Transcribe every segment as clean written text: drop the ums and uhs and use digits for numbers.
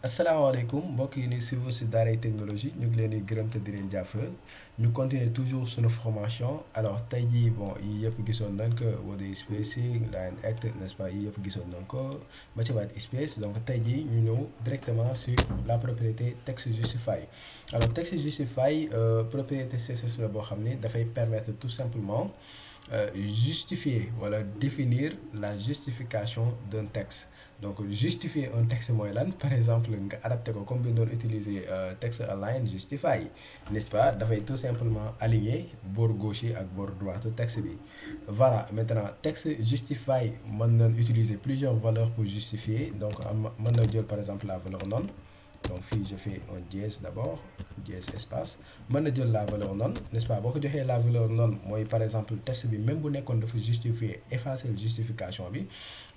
asalaamaaleykum mbokk yi ñuy suivre ci Daaray Technologie ñu ngi leen di gërëm te di leen jaafal ñu continuer toujours suñu formation alors tey jii bon yii yëpp gisoon nañ ko Word Spacing Line Act n'est-ce pas yii yëpp gisoon nañ ko Mathematics Space donc tey jii ñu ñëw directement sur la propriété Text Justify alors Text Justify propriété CSS la boo xam ni dafay permettre tout simplement justifier wala définir la justification d'un texte. Donc justifier un texte mooy lan par exemple nga adapté ko comme bi ñu doon utiliser text align justify n'est-ce pas dafay tout simplement aligner bord gauche yi ak bord droite texte bi. Voilà maintenant texte justify mën nañ utiliser plusieurs valeurs pour justifier donc mën na jël par exemple la valeur non. Donc fii je fais un dièse d'abord dièse espace mën na jël la valeur non n'est-ce pas boo ko joxee la valeur non mooy par exemple texte bi même bu nekkoon dafa justifier effacer justification bi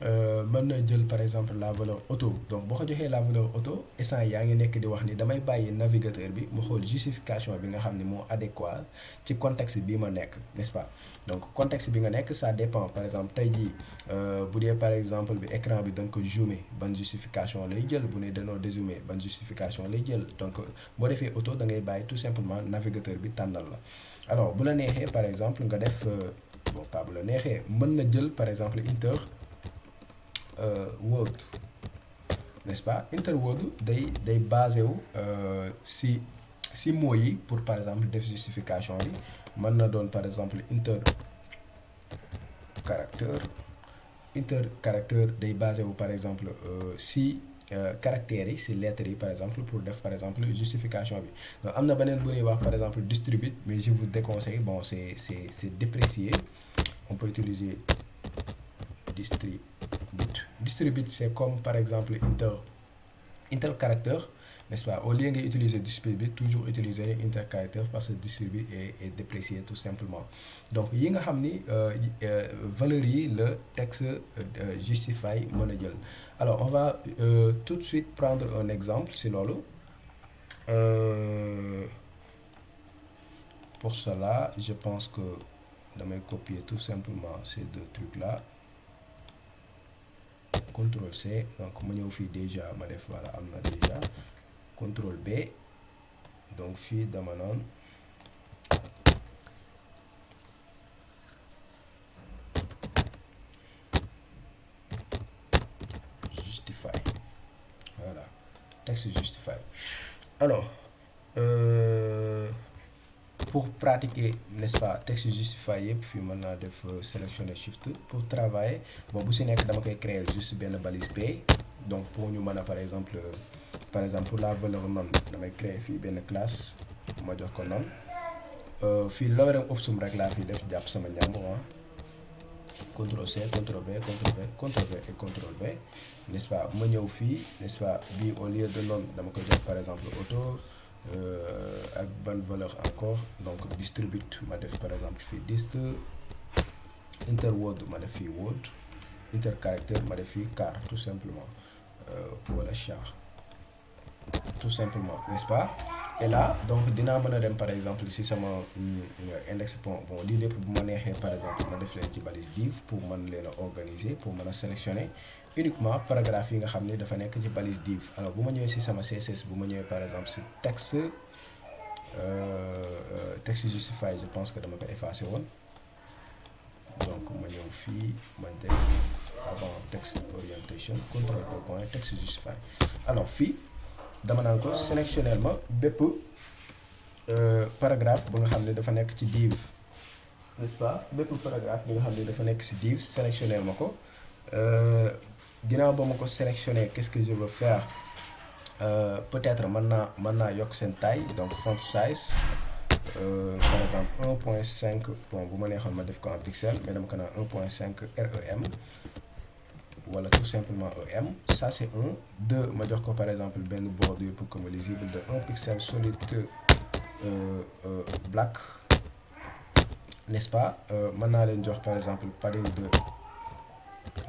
mën na jël par exemple la valeur auto donc boo ko joxee la valeur auto instant yaa ngi nekk di wax ni damay bàyyi navigateur bi mu xool justification bi nga xam ni moo adéquat ci contexte bi ma nekk n'est-ce pas donc contexte bi nga nekk ça dépend par exemple tey jii bu dee par exemple bi écran bi da nga ko zoomer ban justification lay jël bu ne danoo dézoomer ban justification lay jël donc boo defee auto da ngay bàyyi tout simplement navigateur bi tànnal la alors bu la neexee par exemple nga def bon pas bu la neexee mën na jël par exemple inter word n'est-ce pas interword day basé wu si mots yi pour par exemple def justification bi mën na doon par exemple intercaractère day basé wu par exemple si caractères yi si lettres yi par exemple pour def par exemple justification bi donc am na beneen bu ñuy wax par exemple distribute mais je vous déconseille bon c'est déprécié on peut utiliser distribute c'est comme par exemple intercaractère n'est-ce pas au lieu nga utiliser distribute toujours utiliser intercaractère parce que distribute est déprécié tout simplement donc yi nga xam ni valeurs yi la texte justify mën a jël alors on va tout de suite prendre un exemple si loolu pour cela je pense que damay copier tout simplement ces deux trucs là CTRL C donc ma ñëw fii déjà ma def voilà am na déjà CTRL B donc fii dama noon justify voilà texte justify alors pour pratiquer n'est-ce pas texte justify yëpp fii mën naa def sélectionner shift pour travailler bon bu si nekk dama koy créer juste benn balise B donc pour ñu mën a par exemple pour la valeur non damay créer fii benn classe ma jox ko non fii lorem ipsum rek laa fi def jàpp sama njàmbur CTRL C CTRL B CTRL B CTRL V et CTRL V n'est-ce pas ma ñëw fii n'est-ce pas bii au lieu de non dama koy jox par exemple auto ak ban valeur encore donc distribute ma def par exemple fii dist interword ma def fii word intercaractère ma def fii car tout simplement wala char tout simplement n'est-ce pas et là donc dinaa mën a dem par exemple si sama index bon lii lépp bu ma neexee par exemple ma def leen ci balise div pour mën leen a organiser pour mën a sélectionner uniquement paragraphe yi nga xam ne dafa nekk ci balise div alors bu ma ñëwee si sama CSS bu ma ñëwee par exemple si texte justify je pense que dama ko effacé woon donc ma ñëw fii ma def avant text orientation contrôle de point texte justify alors fii dama naan ko sélectionnel ma bépp paragraphe bu nga xam ne dafa nekk ci div n'est-ce pas bépp paragraphe bi nga xam ne dafa nekk ci div sélectionnel ma ko ginnaaw ba ma ko sélectionner qu'est-ce que je veux faire peut-être mën naa yokk seen taille donc font size par exemple 1.5 bon bu ma neexoon ma def ko en pixel mais dama ko naan 1.5 REM wala tout simplement EM ça c'est 2 ma jox ko par exemple benn bordure pour que mu lisible de 1 pixel solide black n'est-ce pas mën naa leen jox par exemple padding de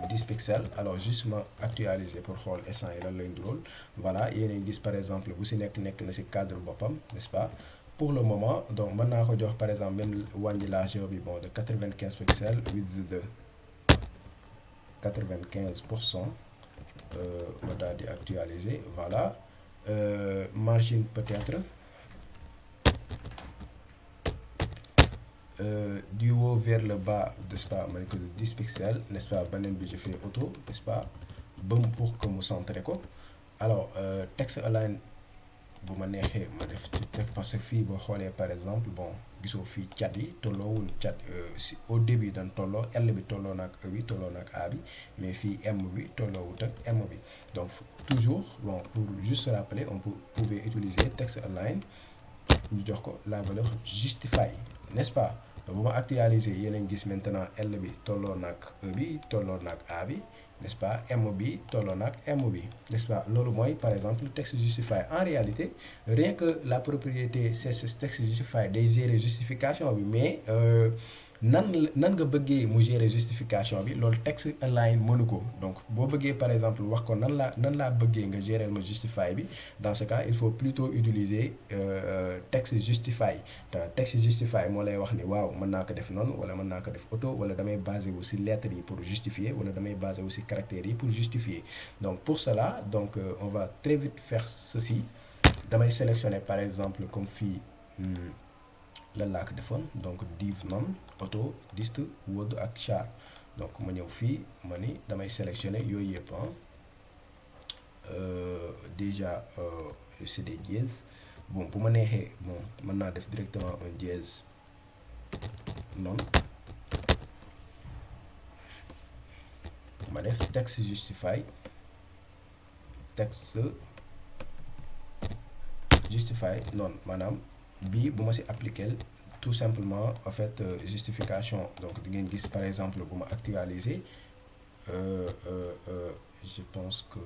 10 pixels alors juste ma actualiser pour xool instant yi lan lay ndurool voilà yéen gis par exemple bu si nekk na si cadre boppam n'est-ce pas pour le moment donc mën naa ko jox par exemple même wàññi largeur bi bon de 95 pixels width de 95% ma daal di actualiser voilà margin peut-être du haut vers le bas, n'est-ce pas, ma ne ko de 10 pixels, n'est-ce pas, beneen bi je fais auto, n'est-ce pas, bëm pour que mu centré ko. Alors text align bu ma neexee ma def ci teg parce que fii boo xoolee par exemple bon gisoo fii cat yi tolloowul cat si au début dañ tolloo L bi tolloo na ak E bi tolloo na ak A bi mais fii M bi tolloowut ak M bi donc toujours bon pour juste rappeler on pouvait utiliser text align ñu jox ko la valeur justify, n'est-ce pas. bu ma actualiser yeneen gis maintenant L bi tolloo na ak E bi tolloo na ak A bi, n'est-ce pas, M bi tolloo na ak M bi, n'est-ce pas. loolu mooy par exemple texte justify. En réalité rien que la propriété CSS texte justify day gérer justification bi mais nan nga bëggee mu gérer justification bi loolu text align mënu ko. donc boo bëggee par exemple wax ko nan laa bëggee nga gérer ma justify bi, dans ce cas il faut plutôt utiliser texte justify. te texte justify moo lay wax ni waaw mën naa ko def noonu wala mën naa ko def auto wala damay basé wu ci lettres yi pour justifier wala damay basé wu ci caractères yi pour justifier. donc pour cela donc on va très vite faire ceci. damay sélectionner par exemple comme fii lan laa ko defoon donc div non auto dist word ak char. donc ma ñëw fii ma ni damay sélectionner yooyu yëpp déjà c'est des dièses. bon bu ma neexee bon mën naa def directement un dièse non ma def texte justify non maanaam bii bu ma ci appliquer tout simplement en fait justification. donc di ngeen gis par exemple bu ma actualiser je pense que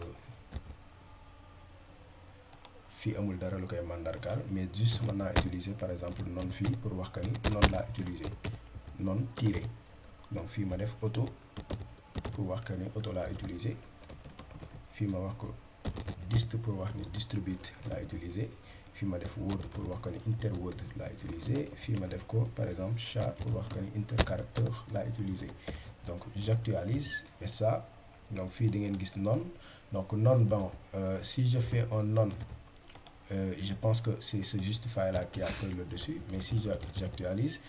fii amul dara lu koy mandargaal mais juste mën naa utiliser par exemple non fii pour wax que ni non laa utiliser non tiré. donc fii ma def auto pour wax que ni auto laa utiliser. fii ma wax ko dist pour wax ni distribute laa utiliser. fii ma def word pour wax que ni interword laa utiliser. fii ma def ko par exemple char pour wax que ni intercaractère laa utiliser. donc j'actualise et ça donc fii di ngeen gis non. donc non bon si je fais un non je pense que c'est ce justify là qui a pris le dessus. mais si j'actualise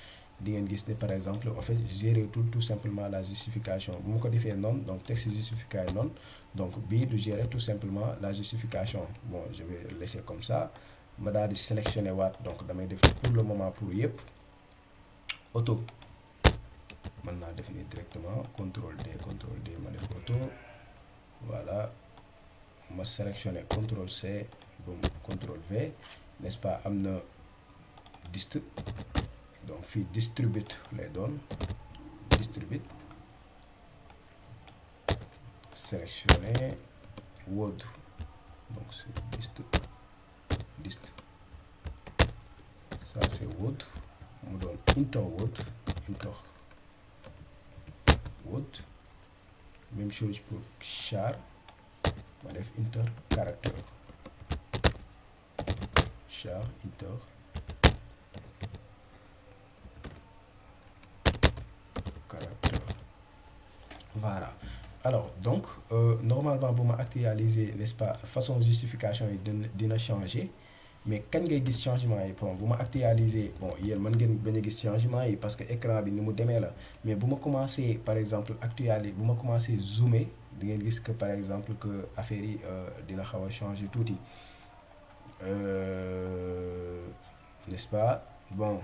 di ngeen gis ne par exemple en fait gérer tout simplement la justification. bu ma ko defee non donc texte justify non donc bii du gérer tout simplement la justification. bon je vais laisser comme ça ma daal di sélectionner waat. donc damay def pour le moment pour yëpp auto mën naa def ni directement CTRL D ma def auto voilà ma sélectionner CTRL C boum CTRL V, n'est-ce pas. am na dist donc fii distribute lay doon distribute sélectionner word donc c'est dist ça c'est word mu doon interword même chose pour char ma def intercaractère char intercaractère. voilà. alors donc normalement bu ma actualiser n'est-ce pas façon justification yi dina changer mais kañ ngay gis changement yi. bon bu ma actualiser bon yéen mën ngeen bañ a gis changement yi parce que écran bi ni mu demee la mais bu ma commencé par exemple actualiser bu ma commencé zoomer di ngeen gis que par exemple que affaire yi dina xaw a changer tuuti n'est-ce pas. bon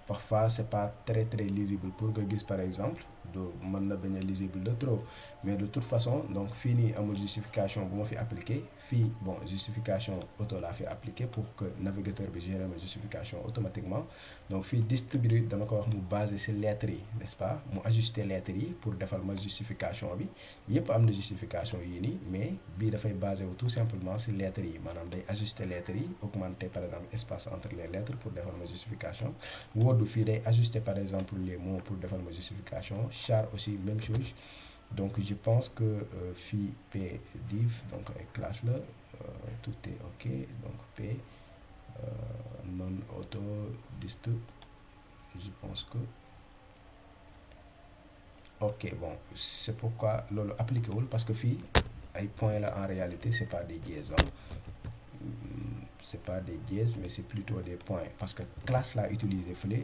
parfois c'est pas très lisible pour nga gis par exemple du mën na bañ a lisible de trop mais de toute façon donc fii nii amul justification bu ma fi appliqué. fii bon justification auto laa fi appliqué pour que navigateur bi gérer ma justification automatiquement. donc fii distribute dama ko wax mu basé ci lettres yi, n'est-ce pas, mu ajuster lettres yi pour defal ma justification bi. yëpp am na justification yii nii mais bii dafay basé wu tout simplement ci lettres yi maanaam day ajuster lettres yi augmenter par exemple espace entre les lettres pour defal ma justification. Word fii day ajuster par exemple les mots pour defal ma justification. char aussi même chose. donc je pense que fii p div donc ay classe la tout est ok. donc p non auto dist je pense que ok. bon c'est pourquoi loolu appliqué wul parce que fii ay points la en réalité c'est pas des dièses c'est pas des dièses mais c'est plutôt des points parce que classe laa utiliser fële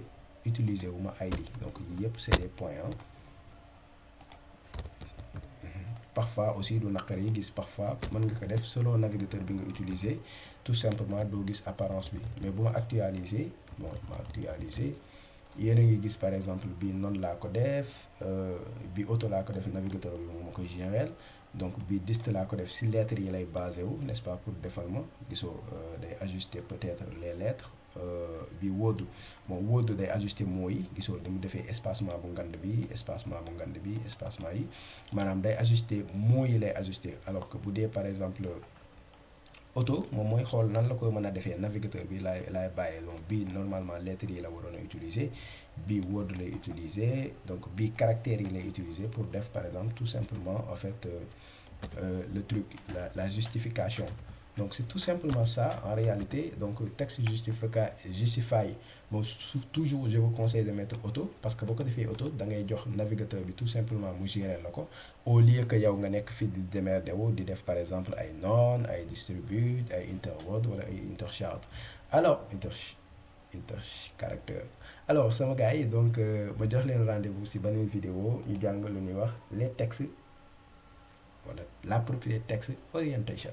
utiliser wu ma ID donc yii yëpp c'est des points hein. Parfois aussi du naqar yi gis parfois mën nga ko def selon navigateur bi nga utiliser tout simplement doo gis apparence bi mais bu ma actualiser bon ma actualiser yéen a ngi gis par exemple bi noonu laa ko def bi auto laa ko def navigateur bi moo ma ko gérer donc bi dist laa ko def si lettres yi lay basé wu n'est-ce pas pour defal ma gisoo day ajuster peut-être les lettres bi Word bon Word day ajuster mots yi gisoo ni mu defee espacement bu ngand bi espacement bu ngand bi espacement yi maanaam day ajuster mots yi lay ajuster alors que bu dee par exemple auto moom mooy xool nan la koy mën a defee navigateur bi laay bàyyee donc bii normalement lettres yi la waroon a utiliser bii Word lay utiliser donc bii caractères yi lay utiliser pour def par exemple tout simplement en fait le truc la justification donc c'est tout simplement ça en réalité donc texte justify bon toujours je vous conseille de mettre auto parce que boo ko defee auto da ngay jox navigateur bi tout simplement mu gérer la ko au lieu que yow nga nekk fii di démerder wu di def par exemple ay non ay distribute ay interword wala ay interchart alors intercaractère alors sama gars yi donc ma jox leen rendez-vous si beneen vidéo ñu jàng lu ñuy wax les textes wala l'approprié text orientation